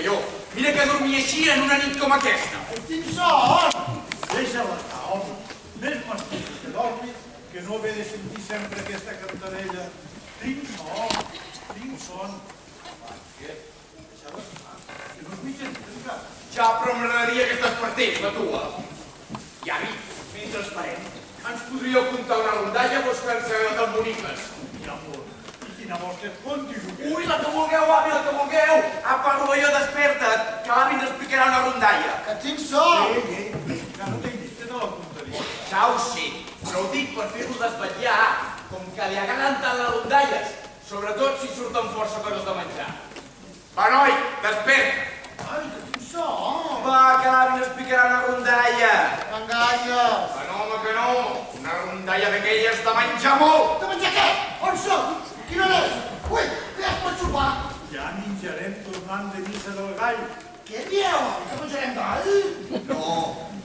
rovelló. Mira que dormia així en una nit com aquesta. Tinc son! Deixa-la estar, home. Més m'estic que dormi que no haver de sentir sempre aquesta cantarella. Tinc son. Què? Deixa-la estar, que no es mitgen encara. Ja, però m'agradaria que es despertés, la tua. I avi, mentre esperem, ens podríeu contar una rondalla vos que ens agrada tan boniques. Quina por. I quina vols que et conti, Joquet? Ui, la que vulgueu, avi, la que vulgueu. Apa, rovelló, desperta't, que l'avi ens explicarà una rondalla. Que tinc son! Que no t'he dit que te la contaria. Ja ho sé, però ho dic per fer-vos desvetllar, com que li agraden tant les rondalles, sobretot si surten força coses de menjar. Va, noi, desperta! Ai, que tinc son! Va, que l'avi ens explicarà una rondalla. M'enganyes! Que no, home, que no. Una rondalla d'aquelles de menjar molt. De menjar què? On som? Quina hora és? Ui, que ja es pot sopar. Ja menjarem tornant de missa del gall. Què dieu? Que menjarem gall? No,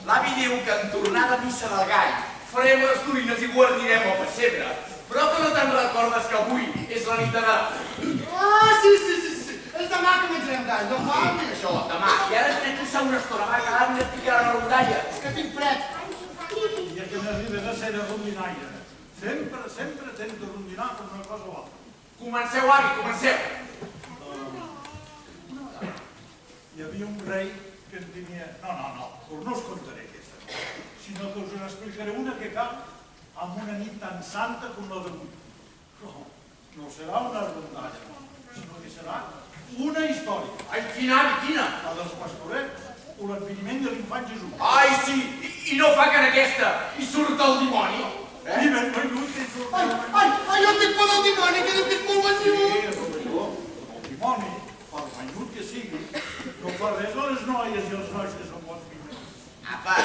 l'avi diu que en tornar de missa del gall farem les colines i guarnirem el pessebre. Però que no te'n recordes que avui és la nit de Nadal. Ah, sí. És demà que menjarem gall, no fa? Això, demà. I ara tenen que passar una estona, va, que l'avi ens explicarà una rondalla. És que tinc fred. Ja que m'arribes a ser de rondinaire. Sempre tens de rondinar per una cosa o altra. Comenceu, avi, comenceu. Hi havia un rei que en tenia... No, però no us contaré aquesta, sinó que us en explicaré una que cal amb una nit tan santa com la d'avui. No serà una rondalla, sinó que serà una història. Ai, quina, avi, quina? La dels pastorets o l'adveniment de l'infant Jesús. Ai, sí, i no fa que en aquesta hi surt el dimoni. I ben venut que hi surt el dimoni. Ai, jo tinc por del dimoni, que diu que és molt venut. El dimoni, per venut que sigui, no fa res a les noies i els nois que són bons fills. Apa,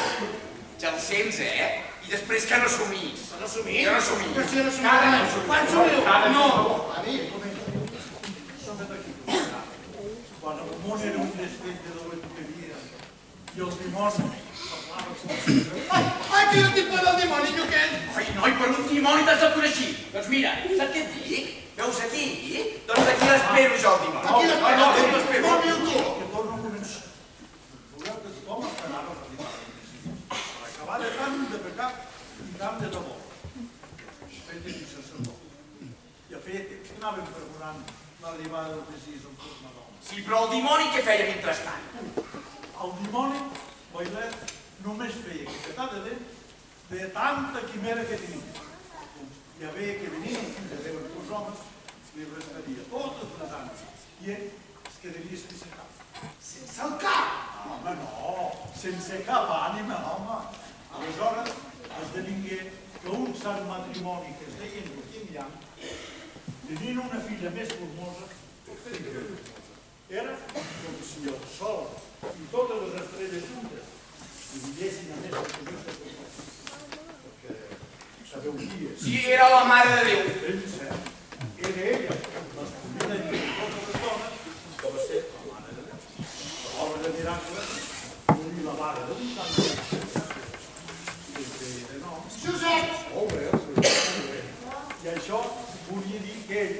ja el sents, I després que no somis. No somia? Que no somis. Que si no somia? Cada no somis. Quan somiu? No. A mi. Som d'aquí. Quan el món era un desfet de l'eduqueria i el dimoni parlava com... Ai, que jo tinc por del dimoni, Joquet. Ai, noi, per un dimoni t'has de conèixer. Doncs mira, saps què et dic? Veus aquí? Doncs aquí l'espero jo, el dimoni. Aquí l'espero. No, aquí l'espero. Molt bé, tu. Que torno a començar. Veureu que tothom esperava arribar a la per acabar de tant de pecat i tant de debò. Fet de sacerdot. I a fer temps que anàvem preparant l'arribada del Mesís en forma d'home. Sí, però el dimoni què feia mentrestant? El dimoni, Bailet, només feia que petar de dent de tanta quimera que tenia. Ja veia que venien fins a Déu amb els homes, li restaria totes les ànimes i ell es quedaria sense cap. Sense el cap. Home, no, sense cap ànima, home. Aleshores esdevingué que un sant matrimoni que es deia Joaquim Llamp, tenint una filla més formosa, era com si el sol i totes les estrelles juntes dividessin a més el projecte perfecte. Perquè sabeu qui és? Sí, era la Mare de Déu. Ell cert. Era ella, l'escollida de totes les dones, que va ser la Mare de Déu. L'obra de miracle, i la mare de un tant de nom. Josep. Molt bé. I això volia dir que ell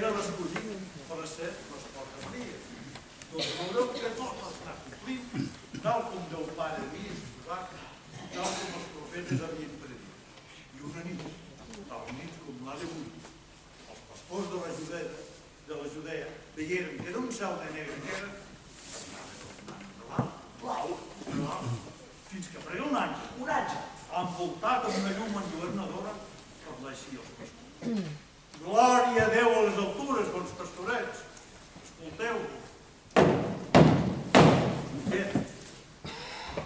era l'escollit per ser l'Esposa de Maria. Doncs veureu que tot està complint, tal com Déu Pare havia disposat, tal com els profetes havien predit. I una nit, tal nit com la d'avui, els pastors de la Judea veieren que era un cel de negre que era, blau, fins que prega un àngel, envoltat amb una llum enlluernadora, parlaixia els pastors. Glòria a Déu a les altures, bons pastorets. Escolteu.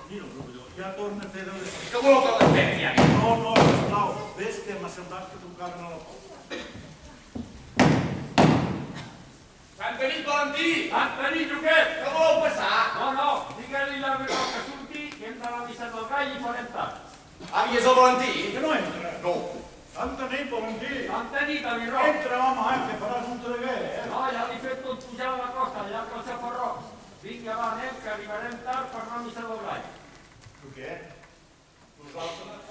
Mira el rovelló, ja torna a fer de les... Que voleu que l'esperti, avi? No, sisplau, ves que m'ha semblat que tocaven a la porta. Santa nit, Valentí! Santa nit, Joquet! Que voleu passar? No, digue-li la veritat que surti, que hem d'anar a missa del gall i farem tard. Avi, és el Valentí? Que no entra? No. Santa nit, Valentí. Santa nit, amigo. Entra, home, que faràs un treguer, No, ja l'he fet tot pujar a la costa, allà pel Xafarró. Vinga, va, anem, que arribarem tard per anar a missa del gall. Tu què? Nosaltres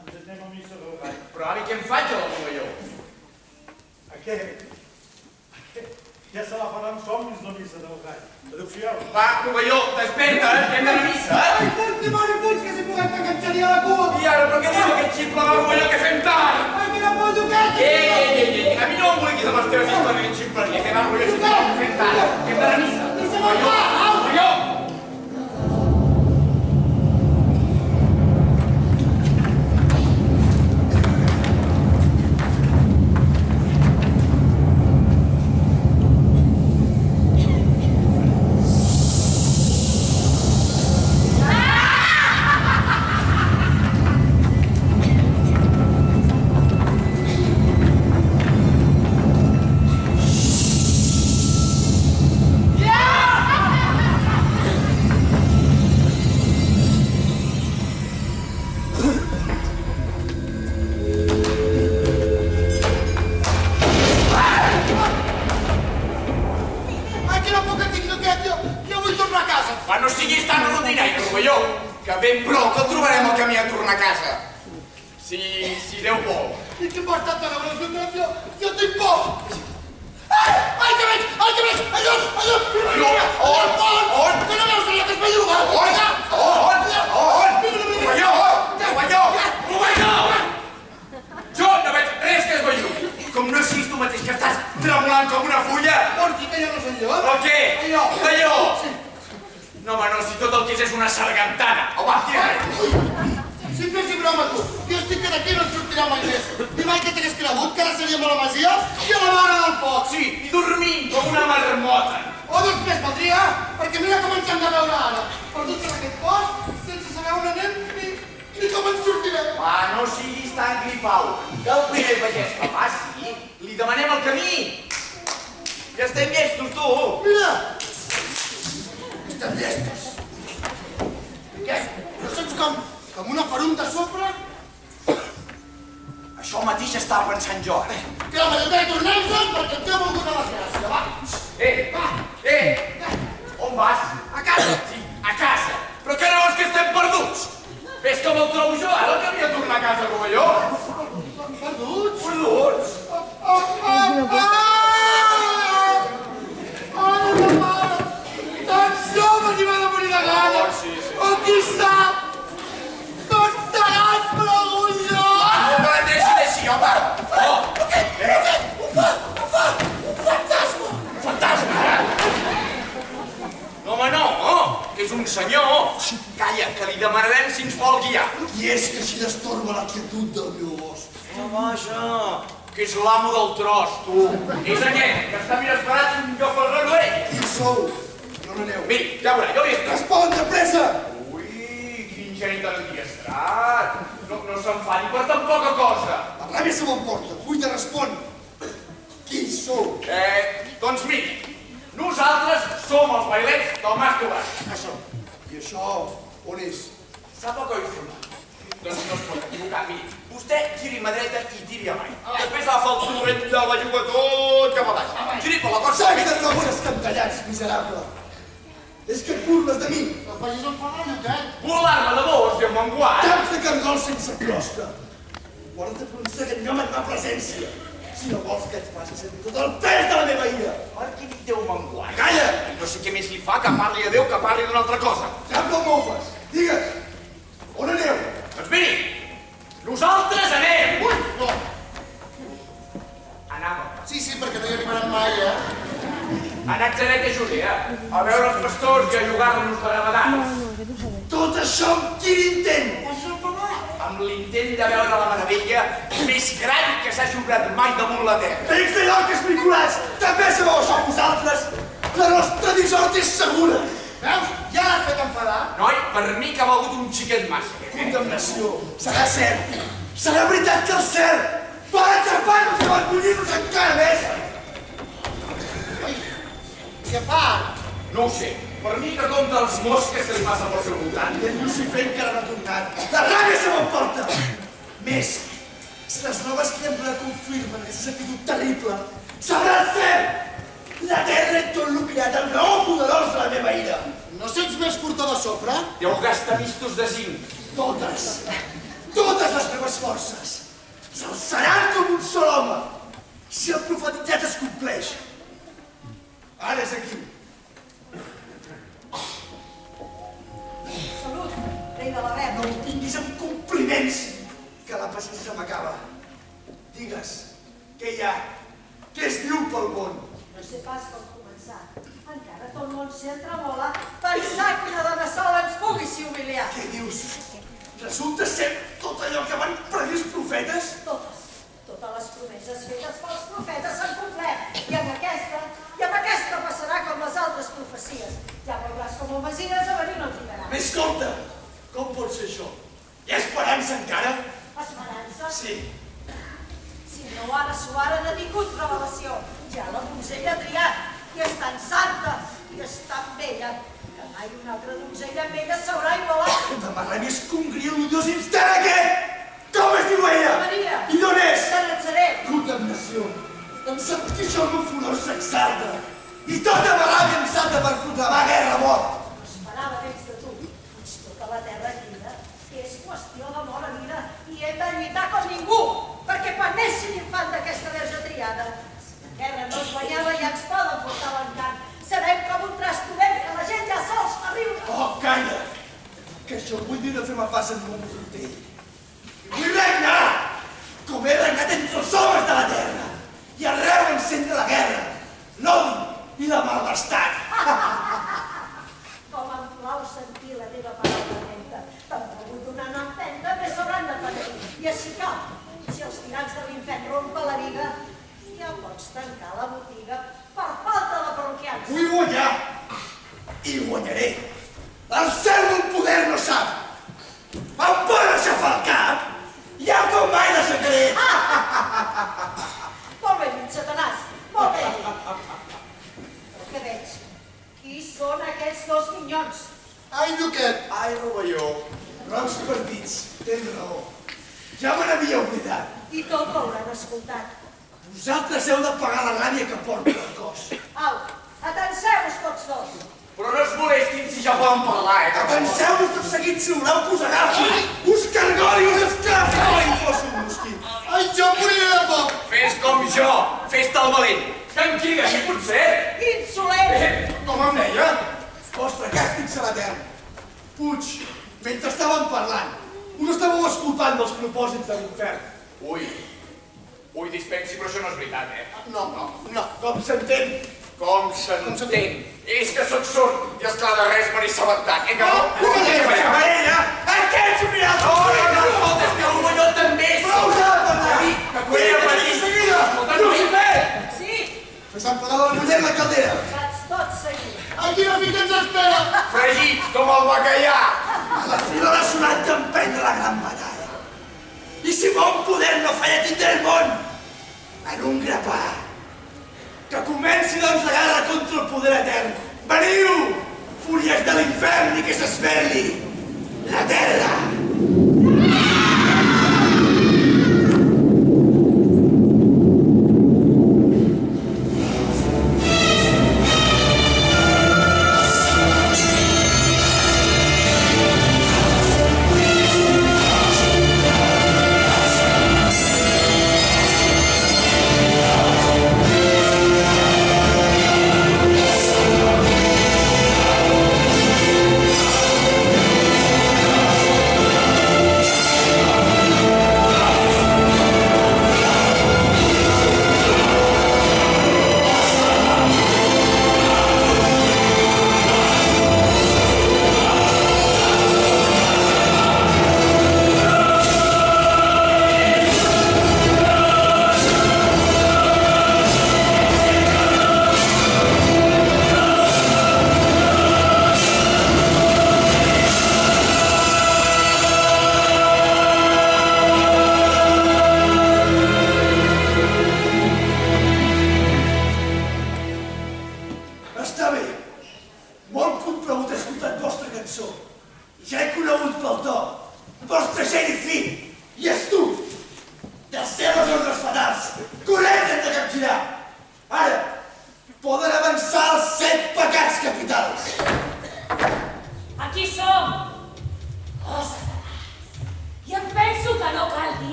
ens anem a missa del gall. Però, avi, què em faig a la rovelló? A què? Ja se la faran somnis la missa del gall. Adéu-siau. Va, Rovelló, desperta, que hem d'anar a missa, Ai, puig, dimoni, puig, que si puguem que enganxaria la cua. I ara, per què diu aquest ximple de Rovelló que fem tard? Ai, quina por d'aquest. A mi no em vulguis amb les teves històries de ximpleria, que va, Rovelló, si puguem que fem tard, que hem d'anar a missa. Rovelló! Totes les meves forces s'alçaran com un sol home si el profetitzat es compleix. és aquí. Salut, rei de la guerra. No em tinguis amb compliments, que la paciència m'acaba. Digues, què hi ha? Què es diu pel món? No sé pas com començar. Encara tot el món s'hi entremola pensar que una dona sola ens pugui s'hi humiliar. Què dius? Resulta ser tot allò que van predir els profetes? Totes les promeses fetes pels profetes s'han complert. I amb aquesta passarà com les altres profecies. Ja veuràs com el Messies a venir no trigarà. Escolta, com pot ser això? Hi ha esperança encara? Esperança? Sí. Si no ara s'ho ara n'ha tingut revelació. Ja la donzella ha triat. I és tan santa i és tan bella que mai una altra donzella amb ella s'haurà igualat. De Marràbies congria l'odiós instant aquest! Com es diu ella? Maria. I d'on és? De Natzaret. Contaminació. Em sap que això el meu furor s'exalta. I tota Marràbia em salta per proclamar guerra a mort. No esperava més de tu. Ets tota la terra crida. És qüestió d'amor a vida. I hem de lluitar com ningú. Perquè quan neixi l'infant d'aquesta verge triada, si la guerra no es guanyava ja ens poden portar l'encant. Serem com un trastudent que la gent ja sols fa riure. Oh, calla! Que això vull dir no fer-me pas en mon frontell. Vull regnar, com he regnat entre els homes de la terra, i arreu encendre la guerra, l'odi i la malvestat. Com em plau sentir la teva paraula lenta. T'han volgut donar una empenta, més s'hauran de patir. I així cal. Si els tirants de l'infern rompen la viga, ja pots tancar la botiga per falta de parroquians. Vull guanyar, i guanyaré. El cel del poder no sap. Em poden aixafar el cap, ja com mai de secret. Molt bé dit, Satanàs, molt bé dit. Però què veig? Qui són aquests dos minyons? Ai, Duquet. Ai, rovelló. Rocs partits, tens raó. Ja me n'havia oblidat. I tot ho hauran escoltat. Vosaltres heu de pagar la ràbia que porta el cos. Au, atanseu-vos tots dos. Però no es molestin si ja poden parlar, Atanseu-vos tot seguit si voleu que us agafi. Us cargoli i us esclafi com a infos un mosquit. Ai, jo moriré de por. Fes com jo, fes-te el valent. Tranquil·la, si pot ser. Insolent! Com em deia? Vostre càstig serà etern. Puig, mentre estàvem parlant, us estàveu escoltant dels propòsits de l'infern. Ui, dispensi, però això no és veritat, No, com s'entén? Com s'entén? És que sóc sord i esclar de res me n'he assabentat, que no? Ella? En què ets un miracle? No, escolta, és que el rovelló també és Prou sord. s'ha de parlar! Que podria venir de seguida! Escolta, no hi fer! Sí, Fes-me pagar la muller la caldera. vaig tot seguit. Aquí la mica ens espera! Fregits com el bacallà. A la fi l'hora sonat d'emprendre la gran batalla. I si bon poder no falla tindrà el món en un grapà. Que comenci doncs la guerra contra el poder etern. Veniu, fúries de l'infern, i que s'esmerli la terra.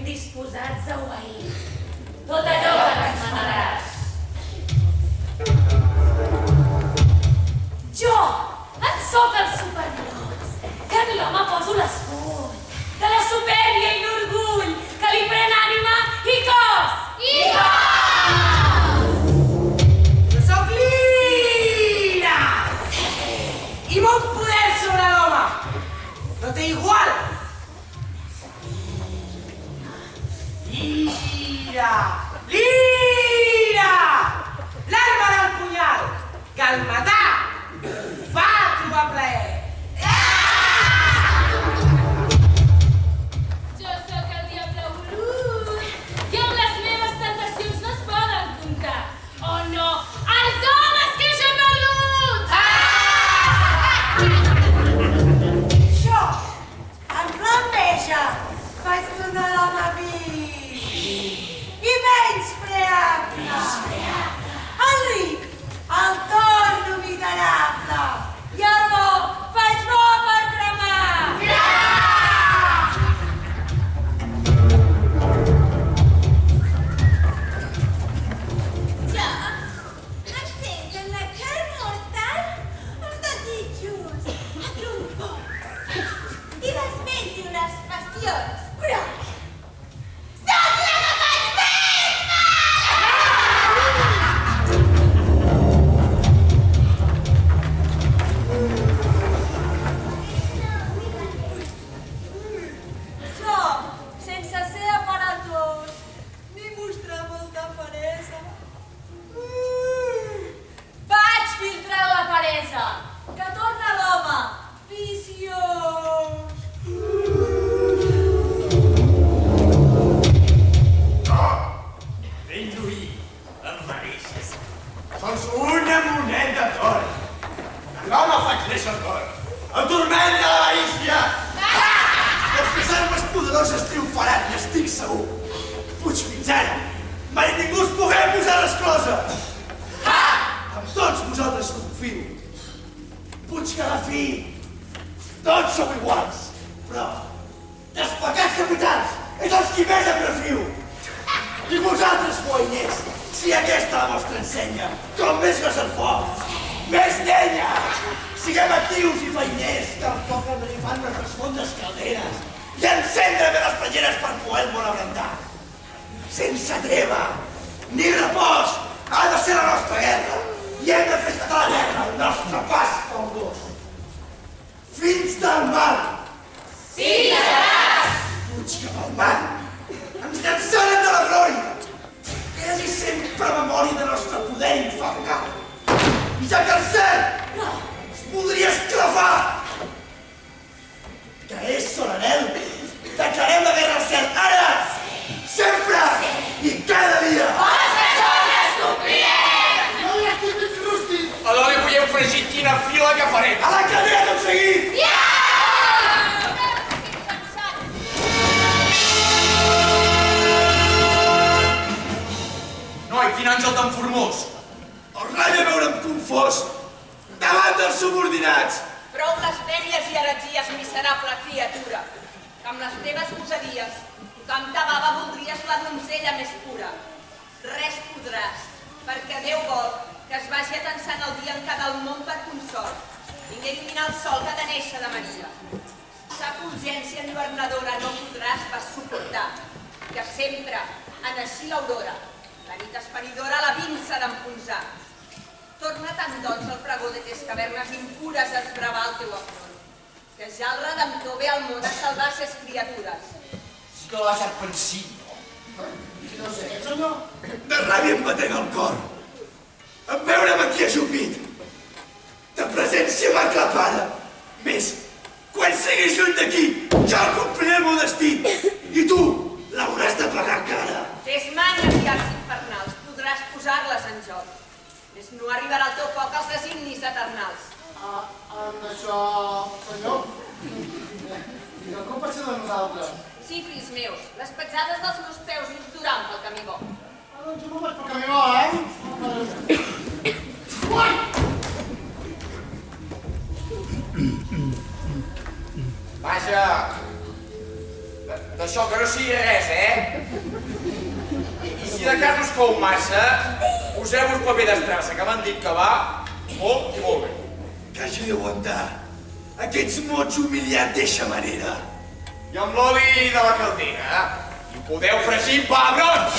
Disposats a obeir tot allò que ens manaràs. Oh no, els homes que jo he perdut! Jo, en l'enveja, vaig donar l'home vi. I menys preable. El ric, el torno miserable. I el bo, faig bo per cremar. Jo entenc en la carn mortal els desitjos a trompó i desvetllo les passions, però soc la que faig fer-me! Jo, sense ser aparatós, ni mostrar molta peresa. Vaig filtrar la peresa, que torna l'home viciós. Ben lluir, els mereixes. Sols una moneda d'or. L'home faig néixer d'or. El turment de l'avarícia. Les armes poderoses triomfaran, i estic segur. Puig fins ara, mai ningú us pogué posar l'esclosa. Amb tots vosaltres confio. Puig que a la fi, tots sou iguals. Però, dels pecats capitals, és els qui més em refio. I vosaltres, boiners, si aquesta la vostra ensenya, com més gos el foc, més llenya. Siguem actius i feiners, que el foc el fan les fondes calderes i encendre bé les palleres per poder-lo abrandar. Sense treva ni repòs ha de ser la nostra guerra i hem de fer esclatar la guerra, el nostre pas pel gos. Fills del mal! Sí, seràs! Fuig cap al mar! Ens llançarem de la glòria! Que hi hagi sempre memòria del nostre poder infernal. I ja que el cel es podria esclafar, que és solanel, declarem la guerra al cel ara, sempre i cada dia. Els desordres complirem! No li estic mig rústic! A l'oli vull fregit quina fila que farem. A la cadena tot seguit! Ja! Noi, quin àngel tan formós. El ratlla veure'm confós davant dels subordinats. Prou blasfèmies i heretgies, miserable criatura. Amb les teves gosaries, tanta bava voldries la donzella més pura. Res podràs, perquè Déu vol que es vagi atensant el dia en què del món per consort vingui a il·luminar el sol que ha de néixer de Maria. Sa fulgència enlluernadora no podràs pas suportar, que sempre, en així l'aurora, la nit esperidora la vinça d'enfonsar. Torna tant, doncs, el pregó de tes cavernes impures a esbravar el teu afront, que ja el Redemptor ve al món a salvar ses criatures. Sí que l'ha deixat pensit, no? I no sé, senyor? De ràbia em batenc el cor. En veure'm aquí ajupit. De presència m'aclapada. Més, quan siguis lluny d'aquí, jo compliré el meu destí. I tu l'hauràs de pagar cara. Tes manyes i arts infernals podràs posar-les en joc. Més no arribarà al teu foc els designis eternals. En això, senyor, com pot ser de nosaltres? Sí, fills meus, les petjades dels meus peus us duran pel camí bo. Doncs jo no vaig pel camí bo, eh? Ui! Vaja, d'això que no sigui res, I si de cas us cou massa, poseu-vos paper d'estrassa, que m'han dit que va molt i molt bé. Que hagi d'aguantar aquests mots humiliats d'eixa manera. I amb l'oli de la caldera, hi podeu fregir pebrots!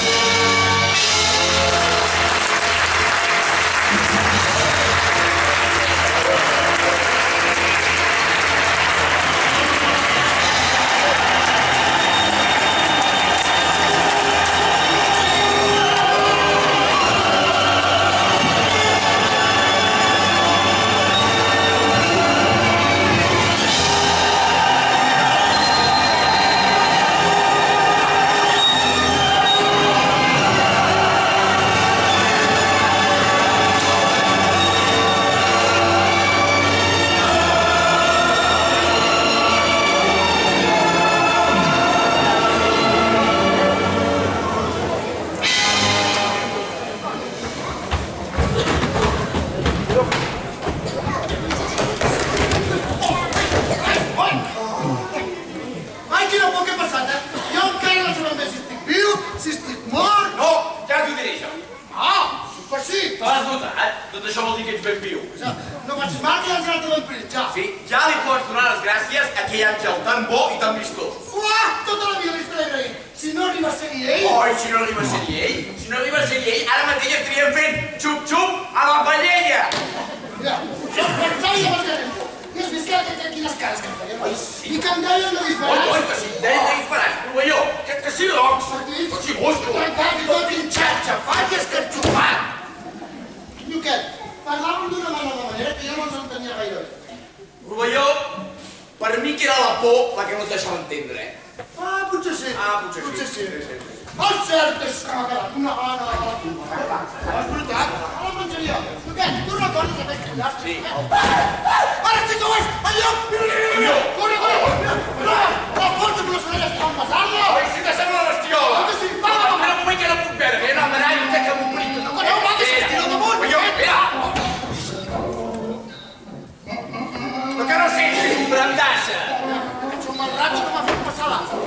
Pues sí. Te l'has notat? Tot això vol dir que ets ben viu. No facis mal que ja ens l'ha ben prit, ja. Sí, ja li pots donar les gràcies a aquell àngel tan bo i tan vistós. Uah, tota la vida li estaré agraint. Si no arriba a ser-hi ell... Oi, si no arriba a ser-hi ell, si no arriba a ser-hi ell, ara mateix estaríem fent xup-xup a la paella. Mira, jo pensava i llavors que... I has vist que quines cares que em feien, oi? I que em deien no disparats. Oi, que sí, deien de disparats, provelló, que sí, doncs. Que sí, mostro. Trencat i tot hinxat, xafat i escarxofat. Lluquet, parlàvem d'una manera que jo no ens entenia gaire bé. Provelló, per mi que era la por la que no et deixava entendre, Ah, potser sí. Potser sí. El cert és que m'ha quedat una gana a la culpa. És veritat, a la menjaria. Lluquet, tu recordes aquest collar? Sí. Ara sí que ho és! El llop! Mira! Corre, corre! Mira! La porta amb les orelles tan pesada! Oi, si te sembla una bestiola. Que sí, va! Espera un moment que no puc veure, que hi ha una maranya que m'obliga. Correu, va, que s'estira al damunt! Provelló, mira! Però que no sents que és un brandassa. Ets un mal rato que m'ha fet passar l'altre.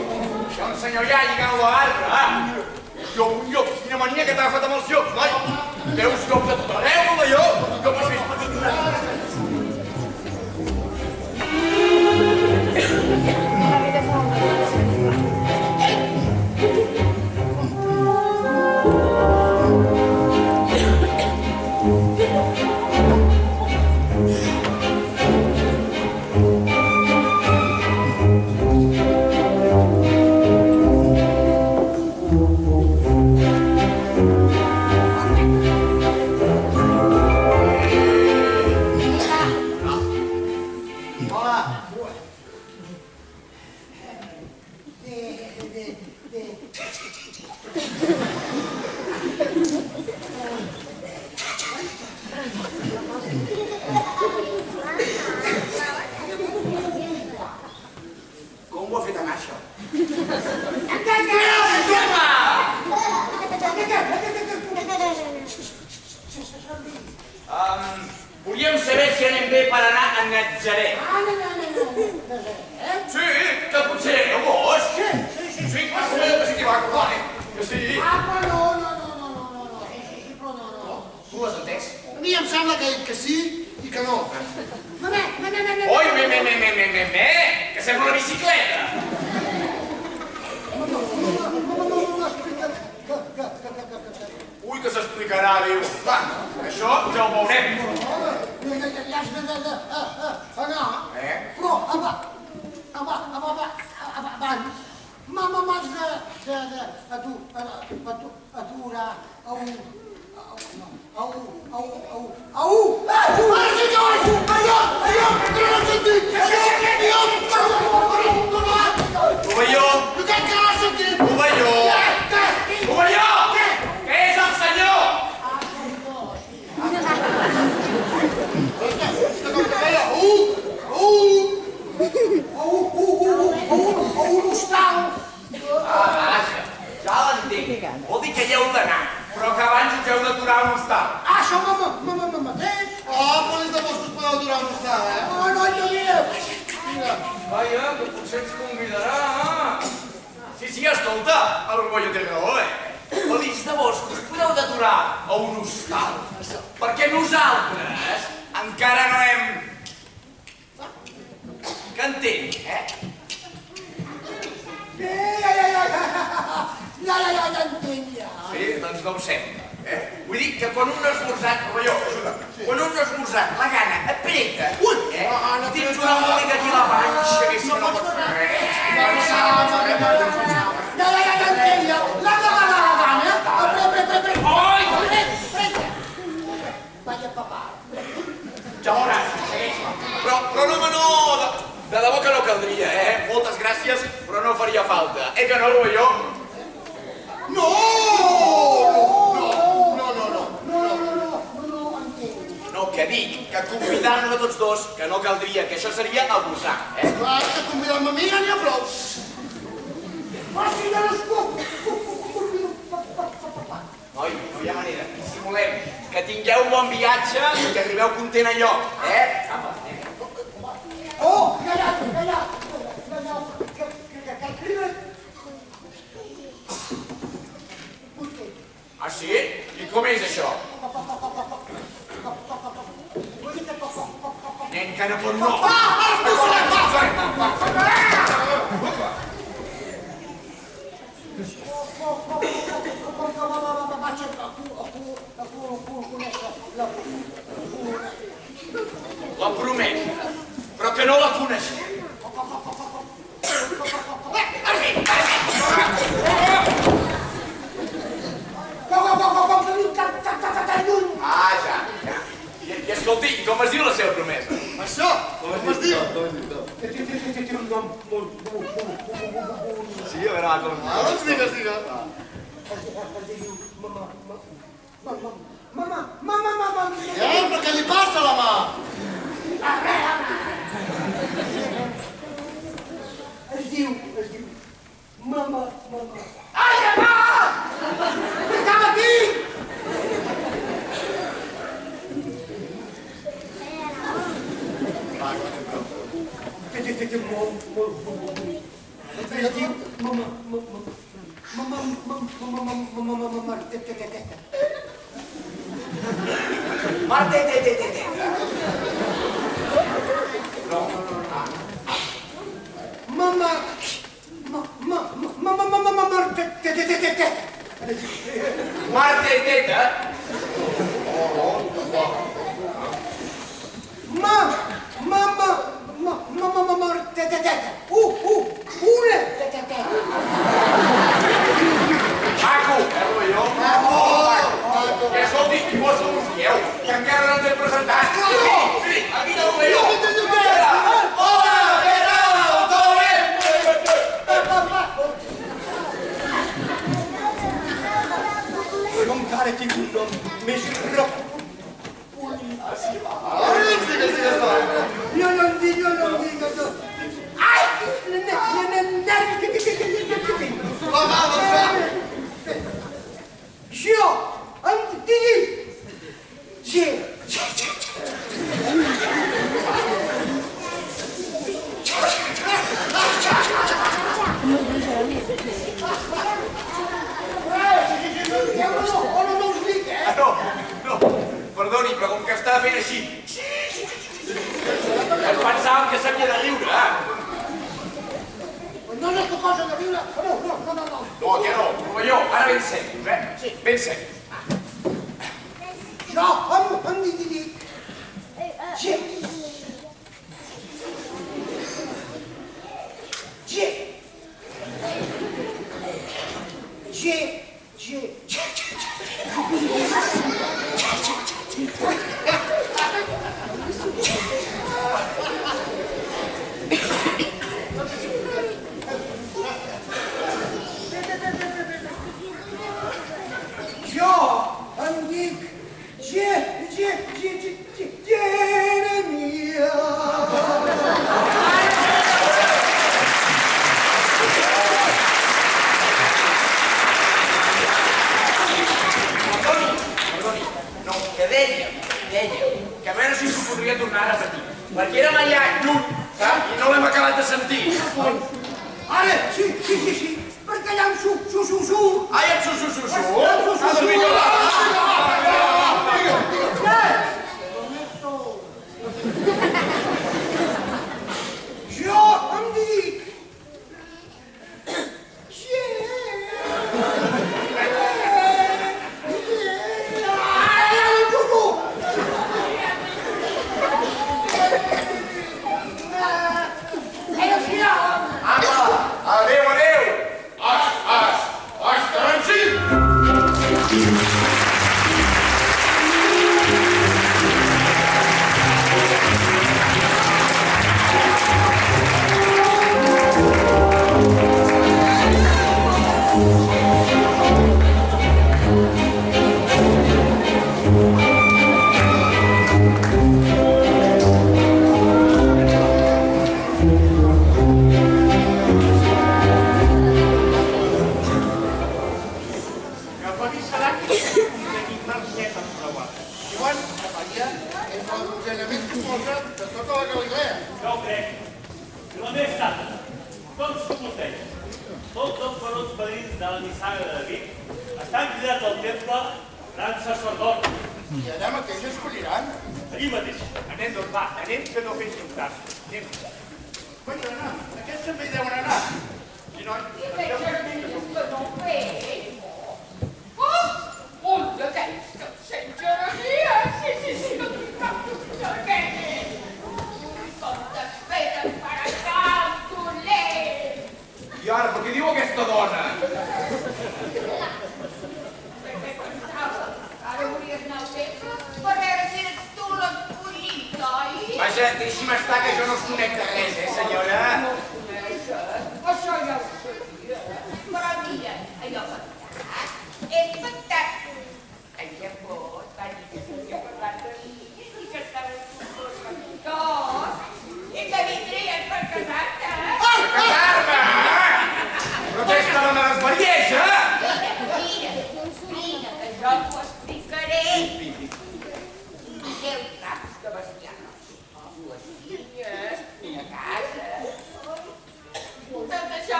Això un senyor ja lligant l'arbre, un llop, quina mania que t'ha agafat amb els llops, noi. Veus llops de tot arreu, provelló. Llop és més petit que una... Com ho ha fet anar, això? Volíem saber si anem bé per anar a Natzaret. Sí, que potser éreu vos. Sí, que sí que va acordar, que sí. No. Tu l'has entès? A mi em sembla que ha dit que sí i que no. Oi, que sembla una bicicleta. Ui, que s'explicarà, diu. Va, això ja ho veurem. Ja has d'anar. Però abans m'has d'aturar a un... Ara sí que ho és! Allò, que no l'has sentit! Rovelló! Que no l'has sentit! Rovelló! Rovelló! Què és el senyor? Un hostal! Vaja, ja l'entenc. Vol dir que hi heu d'anar, però que abans us heu d'aturar a un hostal. Això mateix! Feliç de vos que us podeu aturar un hostal, no hi havia! Vaja, que potser ens convidarà. Sí, escolta, el Rovelló té raó, Feliç de vos que us podeu d'aturar a un hostal. Perquè nosaltres encara no hem... Que entenc, Ja entenc, ja. Sí, doncs no ho sembla, Vull dir que quan un no ha esmorzat, Rovelló, ajuda'm, quan un no ha esmorzat, la gana apreta, tens una música aquí a la panxa, que si no pots fer res. Ja entenc, ja. La gana, apreta. Oi! Vaya papà. Ja veuràs, segueix. Però no, de debò que no caldria, Moltes gràcies, però no faria falta. Que no, Rovelló? No, No, que dic, que convidant-nos a tots dos, que no caldria, que això seria abusar, Clar, que convidant-me a mi ja n'hi ha prou. Noi, no hi ha manera, dissimulem. Que tingueu bon viatge i que arribeu content a lloc, Apa, Oh, calla. Ah, sí? I Com és això? Encara pot no. La promesa, però que no la coneixem. Ah, ja. I escolti, com es diu la seva promesa? Això, com es diu? Té un nom molt... Sí, a veure, com... Ah, doncs digues, digues. Mama. Però què li passa a la mà? Es diu... Mama. Ai, mama! Estava aquí! Té molt bonic. Es diu... Marteteta. Marteteta? Maco, jo? Maco. Que escolti, qui vos no us dieu? Que encara no ens hem presentat. Sí, aquí no ho veieu. Hola, què tal? Tot bé? Jo encara tinc un nom més repulsiu. Jo no em dic. Ai! Jo em dic... No, perdoni, però com que estava fent així... Em pensàvem que s'havia de riure, No és la cosa de riure. No. No, que no, rovelló, ara ben serios, Sí. Ben serios. Jo em dic... que a veure si s'ho podria tornar a repetir. Perquè érem allà lluny, saps? I no l'hem acabat de sentir. Ara, sí, perquè allà em su. Ai, et su. Jo em dic... Adéu! Tots els barons padrins de la nissaga de David estan cridats al temple Gran sacerdot. I allà mateix escolliran. Allí mateix. Anem, doncs, va, anem que no féssim tard. Anem. Vaig anar. Aquests també hi deuen anar. I no, I veig germines que no veig. Oh, un d'aquells que sent Jeremies. Sí, no tinc cap dubte d'aquells. Com t'esperen per allà, Toler? I ara, per què diu aquesta dona? Perquè pensava, ara hauries d'anar al temple per veure si eres tu l'escollit, oi? Vaja, deixi'm estar, que jo no es conec de res, senyora? No els coneixes? Això ja ho sabia. Però mira, allò pactat és pactat. El Japot va dir que s'havia parlat de mi i que estaves confost amb tot i que vindries per casar-te. Per casar-me? Però aquesta dona desvarieja! Mira, que jo t'ho explicaré. Té els traps de bestianos, dues filles, una casa. Tot això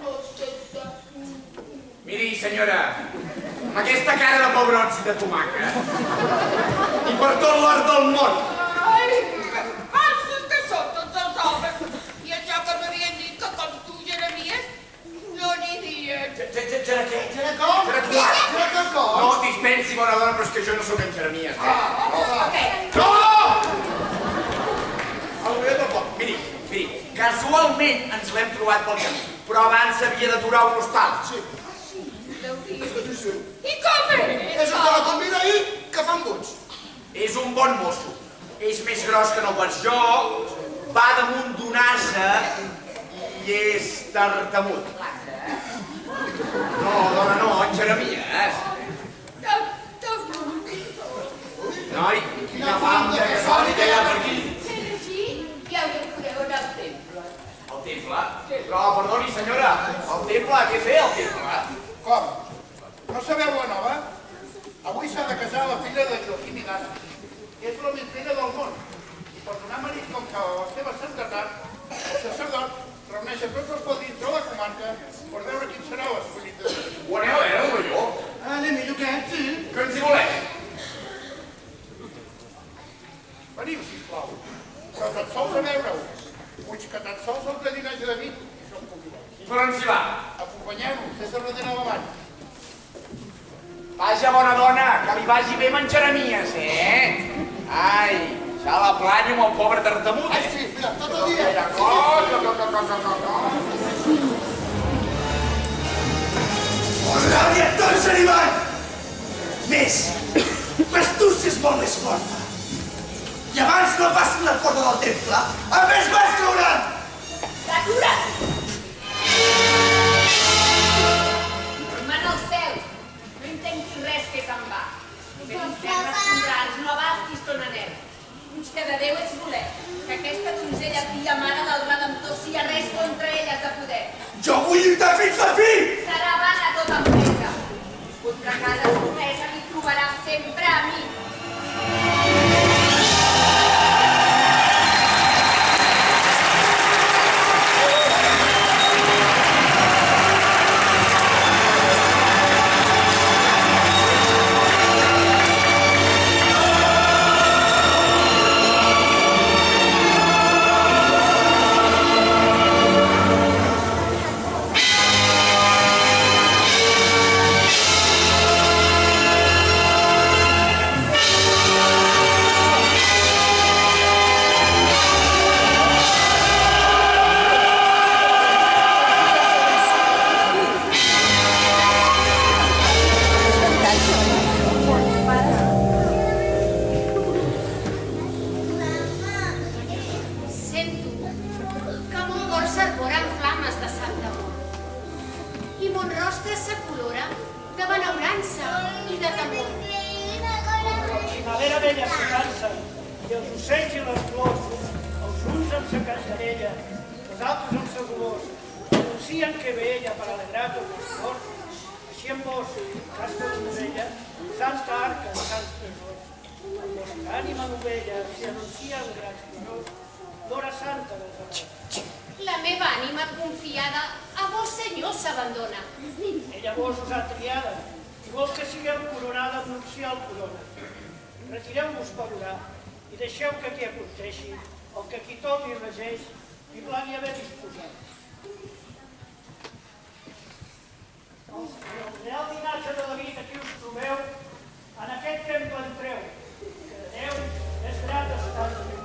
no sé. Miri, senyora, amb aquesta cara de pebrots i de tomàquet, i per tot l'hort del món. Ai, falsos que són tots els homes. I això que m'havien dit que com tu, Jeremies, no anirien. Gera què? Gera com? Gera quart? Gera que com? No, dispensi, bona dona, però és que jo no sóc en Jeremies. Què? No! Hauria de poc. Miri, casualment ens l'hem trobat pel camí, però abans s'havia d'aturar un hostal. Sí. I com és? És el que la convida ahir, que fa embuts. És un bon mosso. És més gros que no pas jo, va damunt d'un ase i és tartamut. No, dona, no, en Jeremies. Noi, quina fam de gasoli que hi ha per aquí. Sent així, ja ho podeu anar al temple. El temple? Però, perdoni, senyora, el temple, què fer, el temple? Com? No sabeu la nova? Avui s'ha de casar la filla de Joaquim Ignasi. És la més vella del món. I per donar mèrit com que a la seva santetat, el sacerdot reuneix a tots els padrins de la comarca per veure quin serà l'escollit de Déu. Ho aneu a veure, o jo? Anem, Lluquet, sí. Que ens hi volem? Veniu, sisplau. Però tan sols a veure-ho. Puig que tan sols el llinatge de David i som convidats. Per on s'hi va? Acompanyem-nos, des de darrere la vall. Vaja, bona dona, que li vagi bé amb en Jeremies, Ai, ja la planya amb el pobre tartamut, Ai, sí, mira, tot el dia. Mira, Ràbia, tots animant! Més, l'astúcia és molt més forta. I abans no passin la porta del temple, a més mals trauran! Atura't! Mana al cel, no intentis res que se'n va. Que l'infern respondràs, no abastis ton anel. Puig que de Déu és voler, que aquesta donzella filla mare del Redemptor sia res contra elles de poder. Jo vull lluitar fins al fi! Serà vana tota empresa. Contra cada promesa li trobaràs sempre a mi. La meva ànima confiada a vos, senyor, s'abandona. Ella vos us ha triada, vol que sigueu coronada amb nupcial corona. Retireu-vos per orar i deixeu que aquí aconteixi el que qui tot li regeix i plani haver disposat. El real llinatge de David, aquí us trobeu, en aquest temple entreu, que de Déu és grat estar amb ell.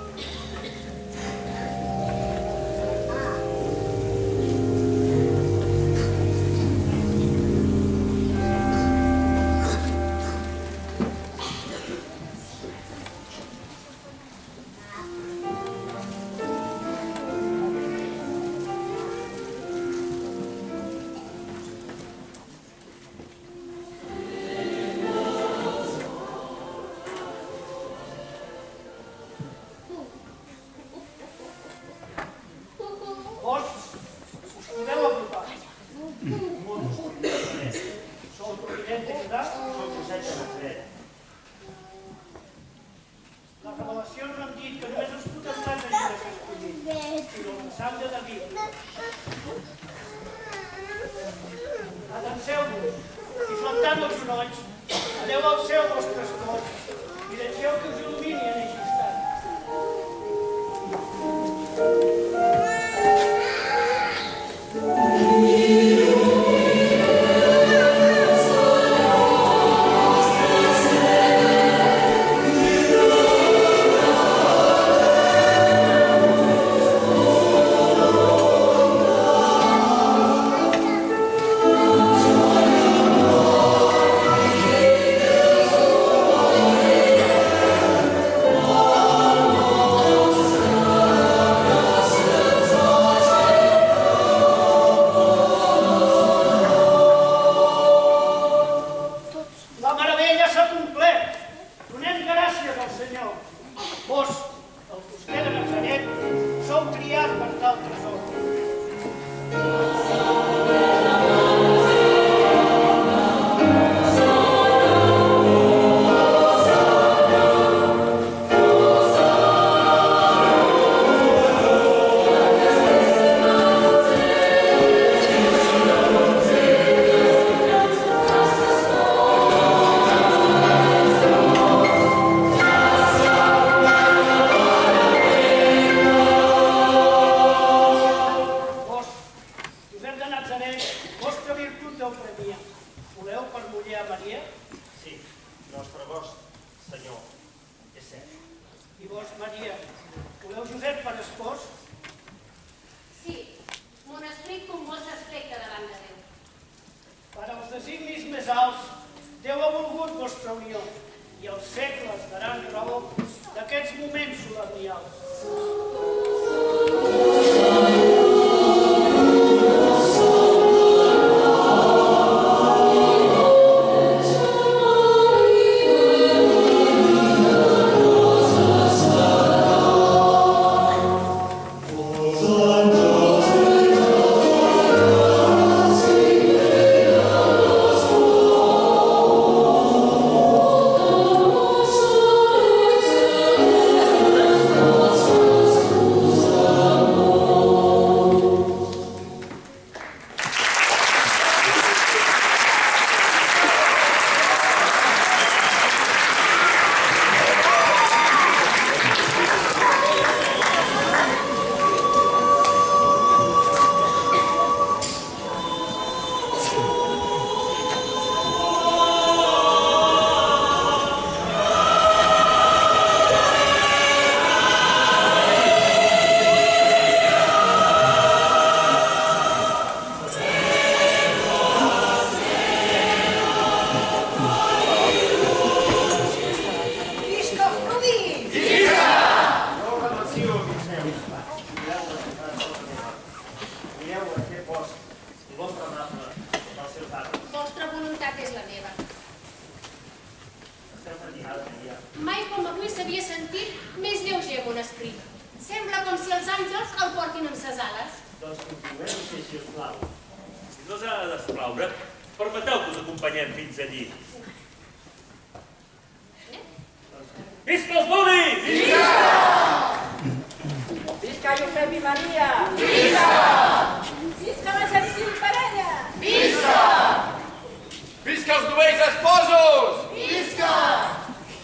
Visca els novells esposos! Visca!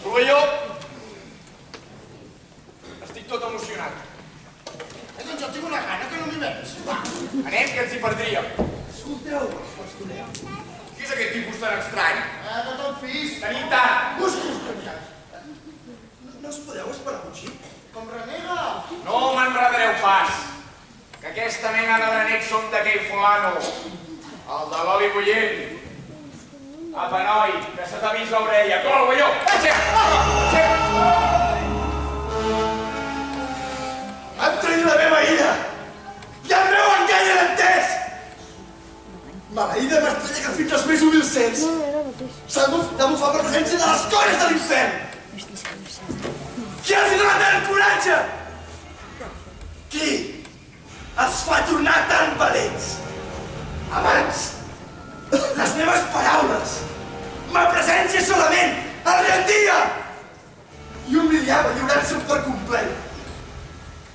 Rovelló, estic tot emocionat. Doncs jo tinc una gana que no m'hi veig. Va. Anem, que ens hi perdríem. Escolteu, pastoreu. Qui és aquest tipus tan estrany? No te'n fiïs. Tenim tard. Busca els canyats. No us podeu esperar un xic? Com renega. No m'enredareu pas, que aquesta mena de renecs són d'aquell fulano, el de l'oli bullent. Apa, noi, que se t'ha vist l'orella. Col, Rovelló! Aixec! Han traït la meva illa! I el meu engany era entès! Maleïda m'estranya que fins als més humils sents s'ha de bufar per presència de les colles de l'infern! Qui els hi dona tant coratge? Qui els fa tornar tan valents? Abans, les meves paraules, ma presència solament, el rendia i humiliava lliurant-se per complet.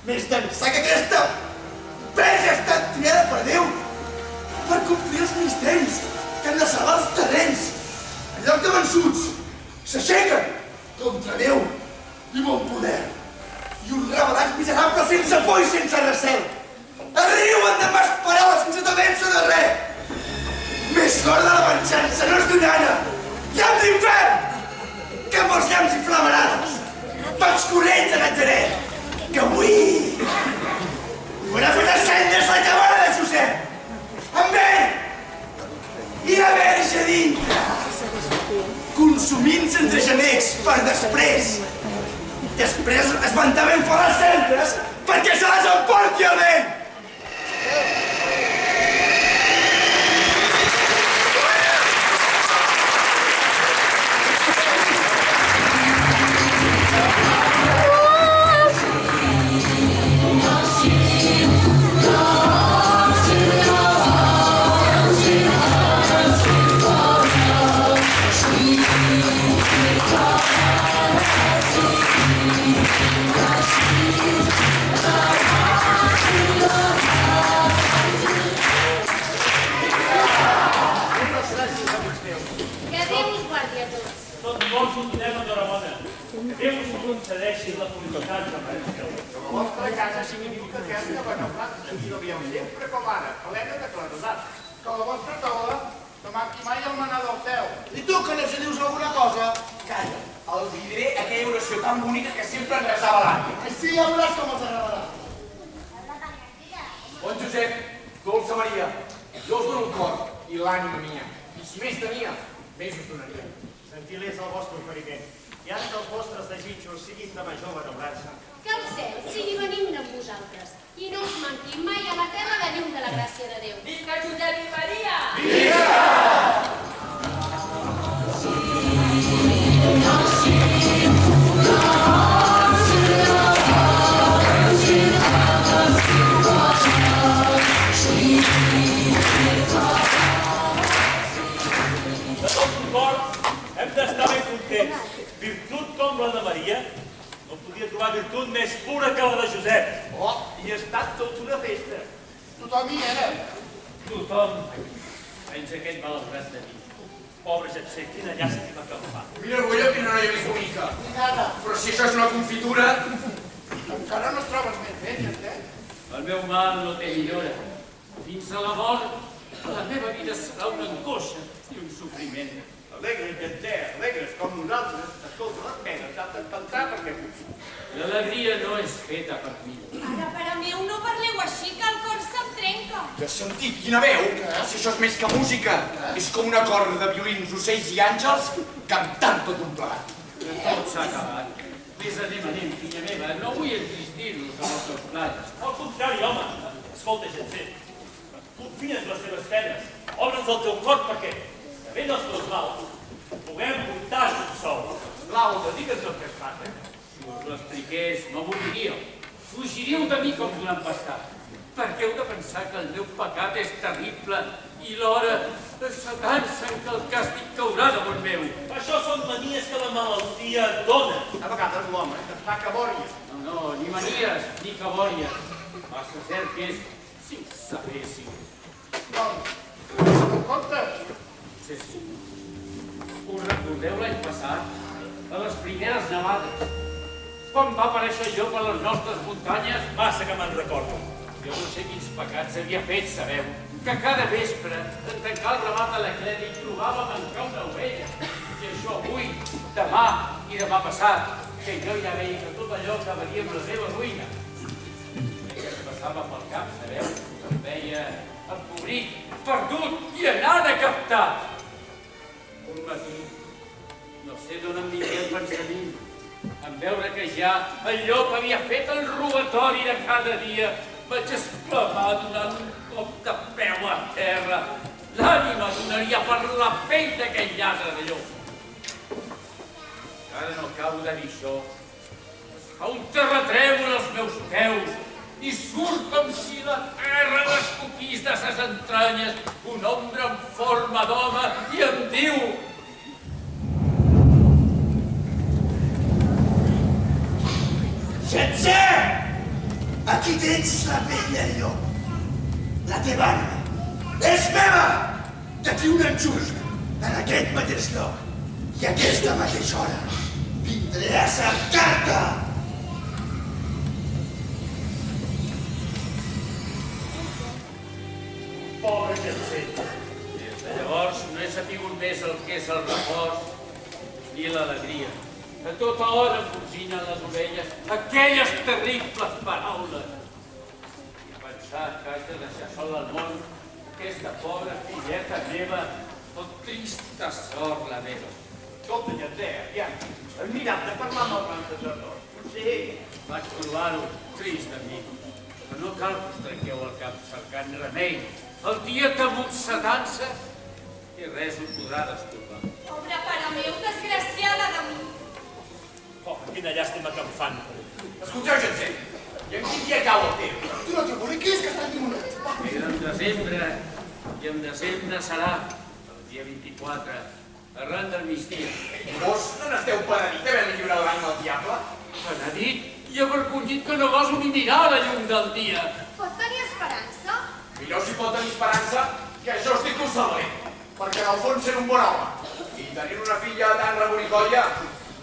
Més d'ençà que aquesta verge ha estat triada per Déu per complir els misteris que han de salvar els terrenys. En lloc de vençuts, s'aixequen contra Déu i bon poder. I uns rebel·lats miserables sense por i sense recel. Arriuen de mas paraules sense temença de res. Més l'hora de la venjança no és llunyana. Llamp d'infern! Que amb els llamps i flamarades pels corrents de Natzaret, que avui haurà fet ascendre's la cabana de Josep amb ell i la verge dintre, consumint-se entre gemecs per després esventar ben fora les centres perquè se les emporti el vent. Concedeixi la felicitat de Maria. La vostra casa significa que hem de beneficar i no veiem sempre com ara, plena de claredat. Que la vostra taula no manqui mai el manar del peu. I tu, que no si dius alguna cosa? Calla, els diré aquella oració tan bonica que sempre ens resava l'ànima. Sí, ja veuràs com els agradarà. Bon Josep, dolça Maria, jo us dono el cor i l'ànima mia. I si més tenia, més us donaria. Sentilés el vostre oferiment. I ara que els vostres desitjos siguin de major benaurança. Que el cel sigui benigne amb vosaltres i no us manqui mai a la terra la llum de la gràcia de Déu. Vinga, Josep i Maria! De tot cor hem d'estar ben contents. Virtut com la de Maria, no podia trobar virtut més pura que la de Josep. Oh, i ha estat tot una festa. Tothom hi era. Tothom, menys aquest malaurat de mi. Pobre Jetset, quina llàstima que em fa. Mira, Rovelló, quina noia més bonica. Ara, Però si això és una confitura... encara no es trobes més vell, entens? El meu mal no té millora. Fins a la mort, la meva vida serà una angoixa i un sofriment. Alegres, alegres, com nosaltres. Escolta, les penes s'han d'espantar perquè L'alegria no és feta per mi. Ara, pare meu, no parleu així, que el cor se'm trenca. Que has sentit? Quina veu? Si això és més que música, és com una corda de violins, ocells i àngels cantant tot un plegat. Tot s'ha acabat. Més anem, filla meva. No vull entristir-los amb els teus plats. Al contrari, home. Escolta, Jetset. Confines les teves penes. Obre'ns el teu cor perquè, sabent els teus mals, puguem portar-nos un sol. Lauda, digue'ns el que es fa, Si us l'expliqués, no moriríeu. Fugiríeu de mi com d'un empastat. Perquè heu de pensar que el meu pecat és terrible i l'hora s'atança en que el càstig caurà damunt meu. Això són manies que la malaltia et dona. a vegades l'home es fa cabòria. No, ni manies, ni cabòries. Massa cert que és, si ho sabéssiu. Doncs, en compte, Sí. Us recordeu l'any passat, a les primeres nevades, quan va aparèixer jo per les nostres muntanyes? Massa que me'n recordo. Jo no sé quins pecats havia fet, sabeu, que cada vespre, en tancar el ramat de la cleda, hi trobava mancar una ovella. I això avui, demà i demà passat, que jo ja veia que tot allò acabaria amb la meva ruïna. I que passava pel cap, sabeu, em veia empobrit, perdut i anant a captar. Un matí, no sé d'on em vingué el pensament, en veure que ja el llop havia fet el robatori de cada dia, vaig exclamar donant un cop de peu a terra. L'ànima donaria per la pell d'aquell lladre de llop. Ara no acabo de dir això. Fa un terratrèmol als meus peus i surt com si la terra m'escopís de ses entranyes un ombra en forma d'home i em diu: Sencer! Aquí tens la pell del llop. La teva ànima és meva! D'aquí un any just, en aquest mateix lloc i a aquesta mateixa hora, vindré a cercar-te! Pobre Jersey. Des de llavors no he sabut més el que és el repòs ni l'alegria. A tota hora em botzinen les ovelles aquelles terribles paraules. I pensar que haig de deixar sol al món aquesta pobra filleta meva, tot trista sort la meva. Escolta, Lletrer, aviam, hem mirat de parlar amb el gran sacerdot. Potser vaig provar-ho, trist de mi. Però no cal que us trenqueu el cap cercant remei. El dia temut s'atansa i res us podrà destorbar. Pobre pare meu, desgraciada de mi. Oh, quina llàstima que em fan. Escolteu, Jetser, i en quin dia cau el temps? Tu no t'ho veuré, què és que estan llimonats? Era en desembre, i en desembre serà, el dia 24, arran del migdia. Vos no n'esteu penedit d'haver-li lliurat l'ànima al diable? Penedit i avergonyit que no goso ni mirar la llum del dia. Pot tenir esperança? Mireu si pot tenir esperança que jo estic un salvaré, perquè en el fons sent un bon home. I tenint una filla tan reboricolla,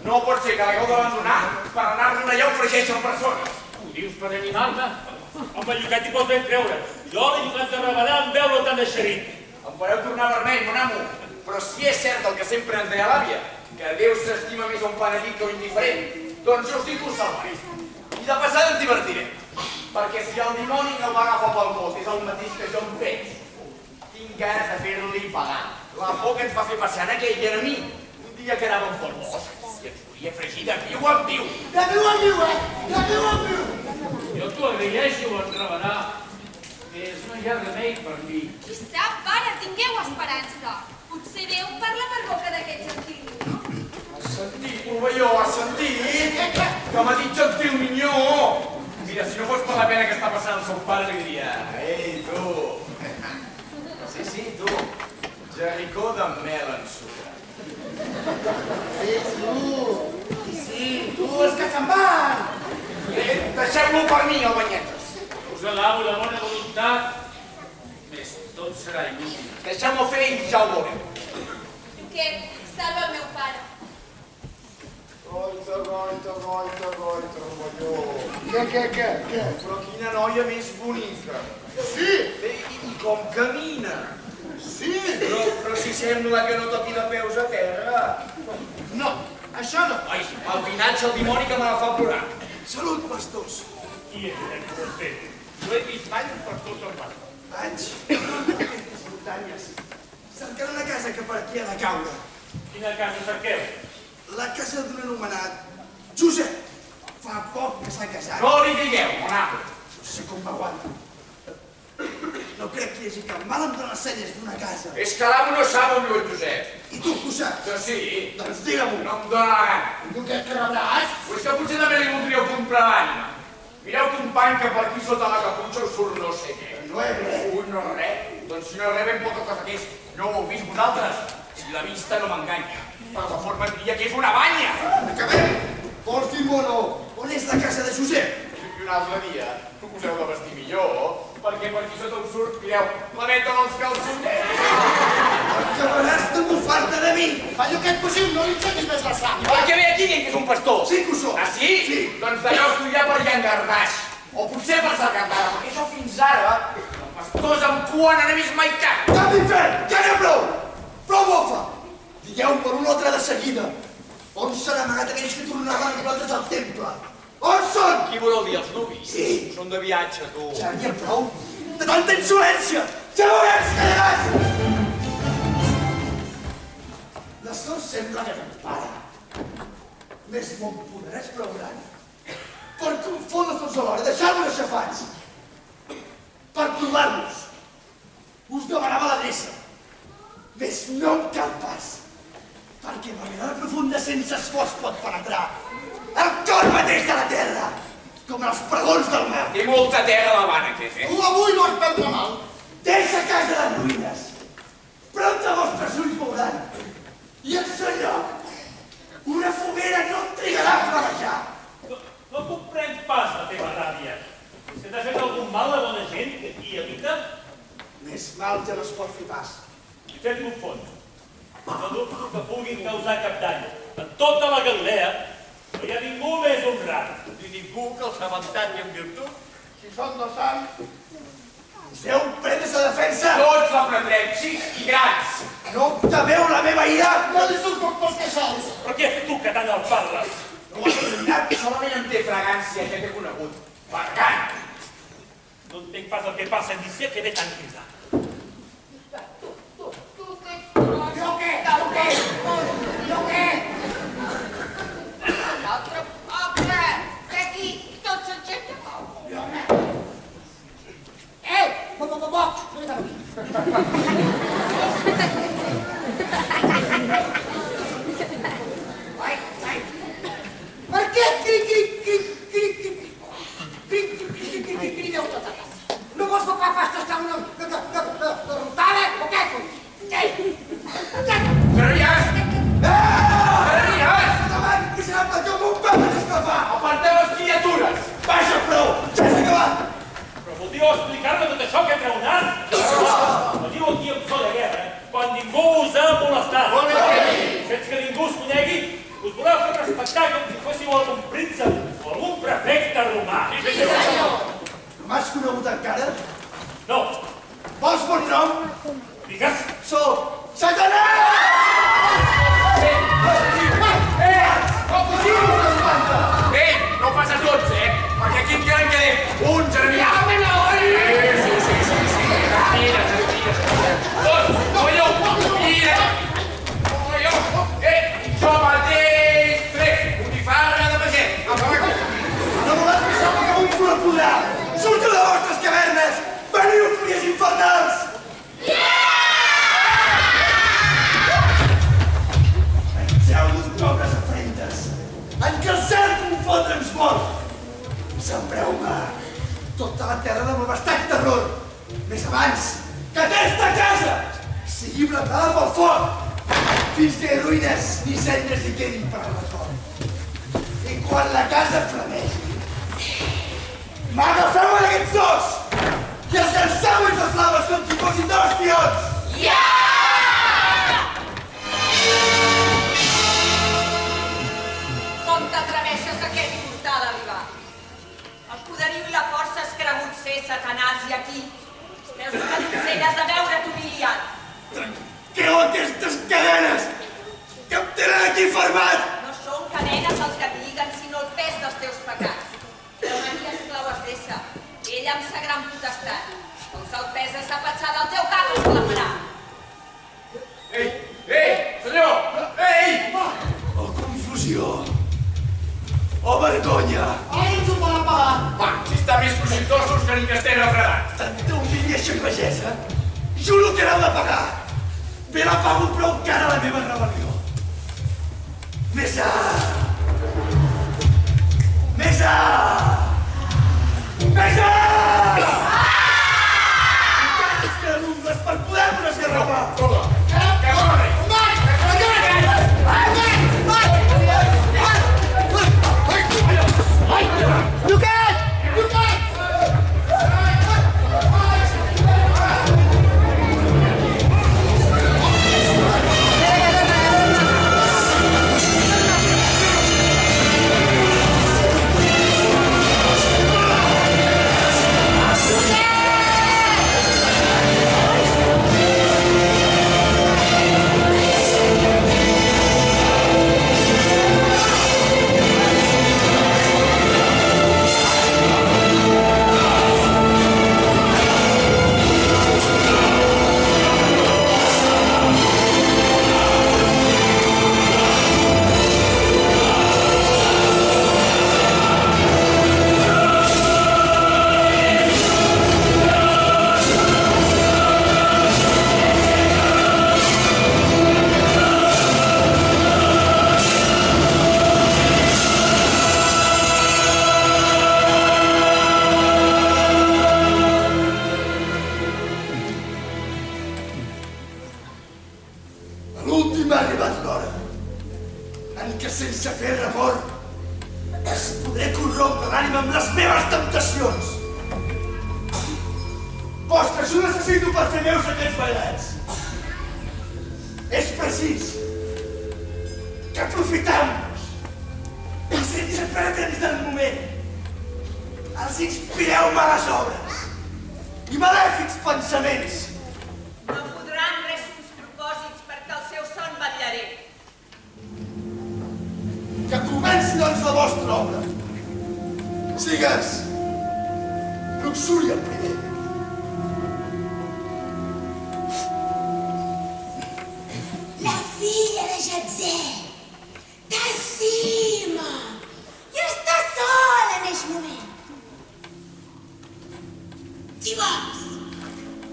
no pot ser que l'hagueu d'abandonar per anar-ne allà a ofregeixer en persona. Ho dius per animar-me? Home, Lloquet, hi pots ben creure. Jo l'he llogat de rebenar en veure-lo tan eixerit. Em fareu tornar vermell, mon amo, però si és cert el que sempre ens deia l'àvia, que Déu s'estima més un penedit que un indiferent, doncs jo estic un salvaré. I de passada ens divertirem, perquè si el dimoni no m'agafa pel mot és el mateix que jo em penso, tinc ganes de fer-li pagar la por que ens va fer passar en aquell i a mi un dia que anàvem pel bosc i ens volia fregir de viu en viu. De viu en viu, De viu en viu! Jo t'ho agraeixo, en revenar, més no hi ha remei per mi. Qui sap, pare, tingueu esperança. Potser Déu parla per boca d'aquest gentil, no? Has sentit, provelló, has sentit? Que m'ha dit gentil minyó. Mira, si no fos per la pena que està passant el seu pare, li diria: ei, tu. Sí, tu. Jericó de mel en sucre. Sí, tu, els que se'n van! Deixeu-lo per mi, el banyetes. Us alabo la bona voluntat, més tot serà inútil. Deixeu-me fer i ja ho veureu. Lloquet, salva el meu pare. Goita, rovelló. Què? Però quina noia més bonica. Sí! I com camina. Sí! Però si sembla que no toqui de peus a terra. No, això no. Ai, el vinatge, el dimoni que me la fa plorar. Salut, pastors. Qui és aquest porter? No he vist mai per tot el mar. Vaig per aquestes muntanyes, cercant una casa que per aquí ha de caure. Quina casa cerqueu? La casa d'un anomenat Josep. Fa poc que s'ha casat. No li digueu, mon amo. No sé com m'aguanta. No crec que hi hagi cap mal entre les senyes d'una casa. És que l'amo no sap on viu el Josep. I tu, ho saps? Que sí. Doncs digue-m'ho. No em dóna la gana. I tu què rebràs? O és que potser també li voldríeu comprar l'ànima. Mireu company que per aquí sota la caputxa us surt no sé què. No és res. Ui, no és res. Doncs si no és res, ben poca cosa que és. No ho heu vist vosaltres. Si la vista no m'enganya. Però de forma em diria que és una banya. Acabem! Vols dir mono? On és la casa de Josep? I un altre dia us heu de vestir millor, perquè per aquí sota us surt, mireu, la neta dels calçotets. Acabaràs de bufar-te de mi. Fallo aquest cosí, no li ensenyis més la sang. I per què ve aquí dient que és un pastor? Sí que ho soc. Ah, sí? Sí. Doncs d'allò estudiar per llangardaix. O potser per sargantara, perquè això fins ara, els pastors amb cua no n'he vist mai cap. Cap d'infern! Ja n'hi ha prou! Prou bofa! Digueu per un altre de seguida. On s'han amagat aquells que tornaven a nosaltres al temple? On són? Qui voleu dir, els nuvis? Sí. Són de viatge, tu. Ja n'hi ha prou de tanta insolència! Ja veurem si callaràs! La sort sembla que t'empara. Més mon poder és prou gran per confondre tots alhora, deixar-vos aixafats. Per provar-vos. Us demanava l'adreça. Més no em cal pas, perquè la mirada profunda sense esforç pot penetrar el cor mateix de la terra, com els pregons del mar. Té molta terra a l'Havana, aquest, Tu avui no has prendre mal. Deixa casa les ruïnes. Prompte els vostres ulls veuran. I en son lloc, una foguera no et trigarà a flamejar. No comprenc pas la teva ràbia. És que t'ha fet algun mal a bona gent que aquí habita? Més mal ja no es pot fer pas. Fet un fons. No dubto que puguin causar cap dany. En tota la Galilea no hi ha ningú més honrat. Ni ningú que els avantatgi en virtut. Si són de sang, Us heu prendre's a defensa? Tots la prendrem, xics i grans. No temeu la meva ira? no li surto pels queixals. Però què ets tu que tant el parles? No ho has endevinat? Solament en té fragància, ja t'he conegut. Barcant. No entenc pas el que passa en Lícia que ve tan cridar. Jo què? L'altre poble, que aquí tots en gent de pau. Boc, no he aquí. Per què crideu tota casa? No vols fer pas estar una derrotada o què? Serries! Serries! Endavant, que serà perquè el meu pare s'esclafar! Aparteu les criatures! Vaja, prou! Ja s'ha acabat! Però voldríeu explicar-me tot això que treu nas? Veniu aquí amb so de guerra, quan ningú us ha molestat. Sense que ningú us conegui, us voleu fer respectar com si fóssiu algun príncep o algun prefecte romà. No m'has conegut encara? No, Vols bon nom? digues, Soc Satanàs! No fugiu, que espanta! Ei, no passa a tots, perquè aquí encara en quedem un germià. Sí. Mira. Tots, mira. Jo mateix, botifarra de pagès. No voleu pensar que un flor podrà! Surteu de vostres cavernes! Veniu, fúries infernals! Engeu d'octobres afrentes, en què el cel confondre ens vol! Sembreu-me tota la terra de malvestat i terror, més abans que aquesta casa sigui blindada pel foc, fins que ruïnes ni cendres hi quedin per al record. I quan la casa flamegi, m'agafeu en aquests dos i els llançeu entre les laves com si fossin dos tions! Com t'atreveixes a aquest portal a arribar? El poderiu i la força has cregut ser Satanàs i aquí veus una donzella de veure't humiliat. Trenqueu aquestes cadenes que em tenen aquí fermat! No són cadenes els que et lliguen, sinó el pes dels teus pecats. Però Maria esclau has d'ésser, ella amb sa gran potestat. Com se'l peses a petjada el teu cap es clamarà. Ei, senyor! Ei! Oh, confusió! Oh, vergonya! Ai, ens ho van pagar. Va, si està més cositosos que ni que estem refredat. Tanta humilla xervagesa! Juro que l'heu de pagar! Bé la pago prou cara a la meva rebel·lió! Mesa! Mesa! Mesa! Encara ens queden ungles per poder-nos esgarrapar! Que corre! Lluquet! corrompre l'ànima amb les meves temptacions. Vostra ajuda necessito per fer meus aquests ballets. És precís que aprofitem-nos els interpretants del moment. Els inspireu males obres i malèfics pensaments. No podran res uns propòsits perquè el seu son vetllaré. Que comenci, doncs, la vostra obra. Sigues Luxúria el primer. La filla de Jatzer t'estima i està sola en aquest moment. Si vols,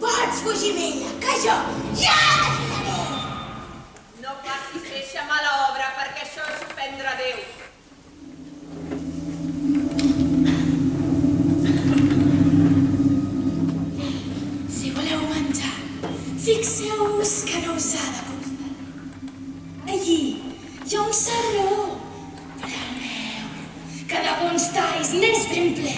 pots fugir amb ella, que jo ja t'ajudaré. No facis eixa mala obra perquè això és ofendre a Déu. Si voleu menjar, fixeu-vos que no us ha de costar. Allí hi ha un sarró. Preneu-lo, que de bons talls n'és ben ple.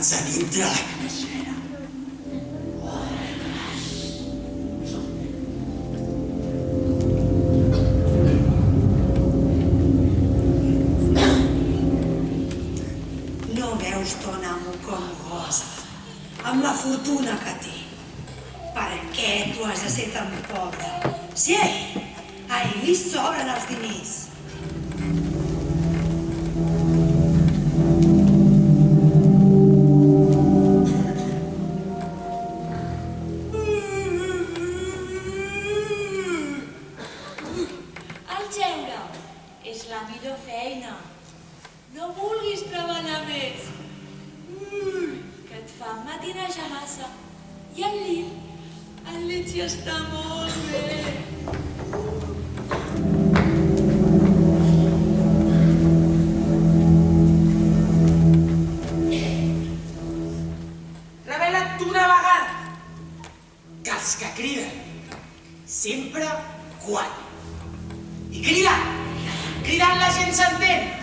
A dintre la calaixera. No veus ton amo com gosa, amb la fortuna que té. Per què tu has de ser tan pobre? Si a ell li sobren els diners. És la millor feina. No vulguis treballar més. Que et fa matinejar massa. I el llit ja està molt bé. Revela't d'una vegada que els que criden sempre guanyen. I cridant la gent s'entén.